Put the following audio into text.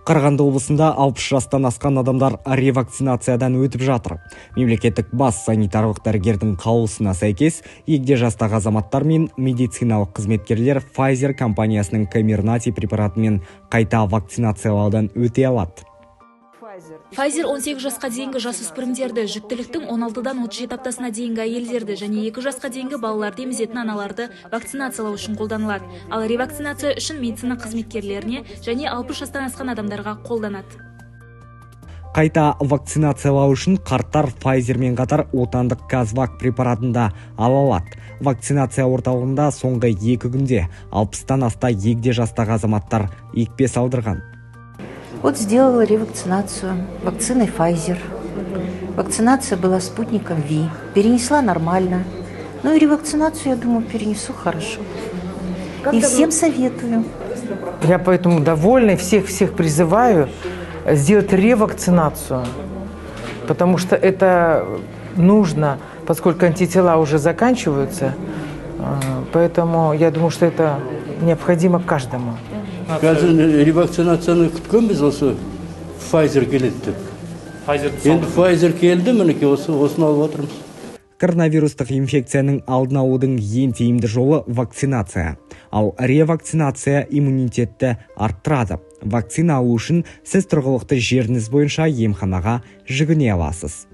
Қарағанды облысында 60 жастан асқан адамдар ревакцинациядан өтіп жатыр. Мемлекеттік бас санитарлық дәрігердің қаулысына сәйкес, егде жастағы азаматтар мен медициналық қызметкерлер Pfizer компаниясының Comirnaty препаратымен қайта вакцинациялаудан өте алады. Pfizer 18 жасқа дейінгі жасөспірімдерді, жүктіліктің 16-дан 37 аптасына дейінгі әйелдерді және 2 жасқа дейінгі балаларды емізетін аналарды вакцинациялау үшін қолданылады. Ал ревакцинация үшін медицина қызметкерлеріне және 60 жастан асқан адамдарға қолданады. Қайта вакцинациялау үшін қарттар Pfizerмен қатар отандық Казвак препаратын да ала алады. Вакцинация орталығында соңғы 2 күнде 60-тан аста егде жастағы азаматтар екпе салдырған. Вот сделала ревакцинацию вакциной Pfizer. Вакцинация была спутником V. Перенесла нормально. Ну и ревакцинацию, я думаю, перенесу хорошо. И всем советую. Я поэтому довольна и всех призываю сделать ревакцинацию. Потому что это нужно, поскольку антитела уже заканчиваются. Поэтому я думаю, что это необходимо каждому. Қазір ревакцинацияны күткен біз осы Pfizer келеді деп. Енді Pfizer келді, мінеке осыны алып отырмыз. Коронавирустық инфекцияның алдын алудың ең тиімді жолы вакцинация. Ал ревакцинация иммунитетті арттырады. Вакцина алу үшін сіз тұрғылықты жеріңіз бойынша емханаға жүгіне аласыз.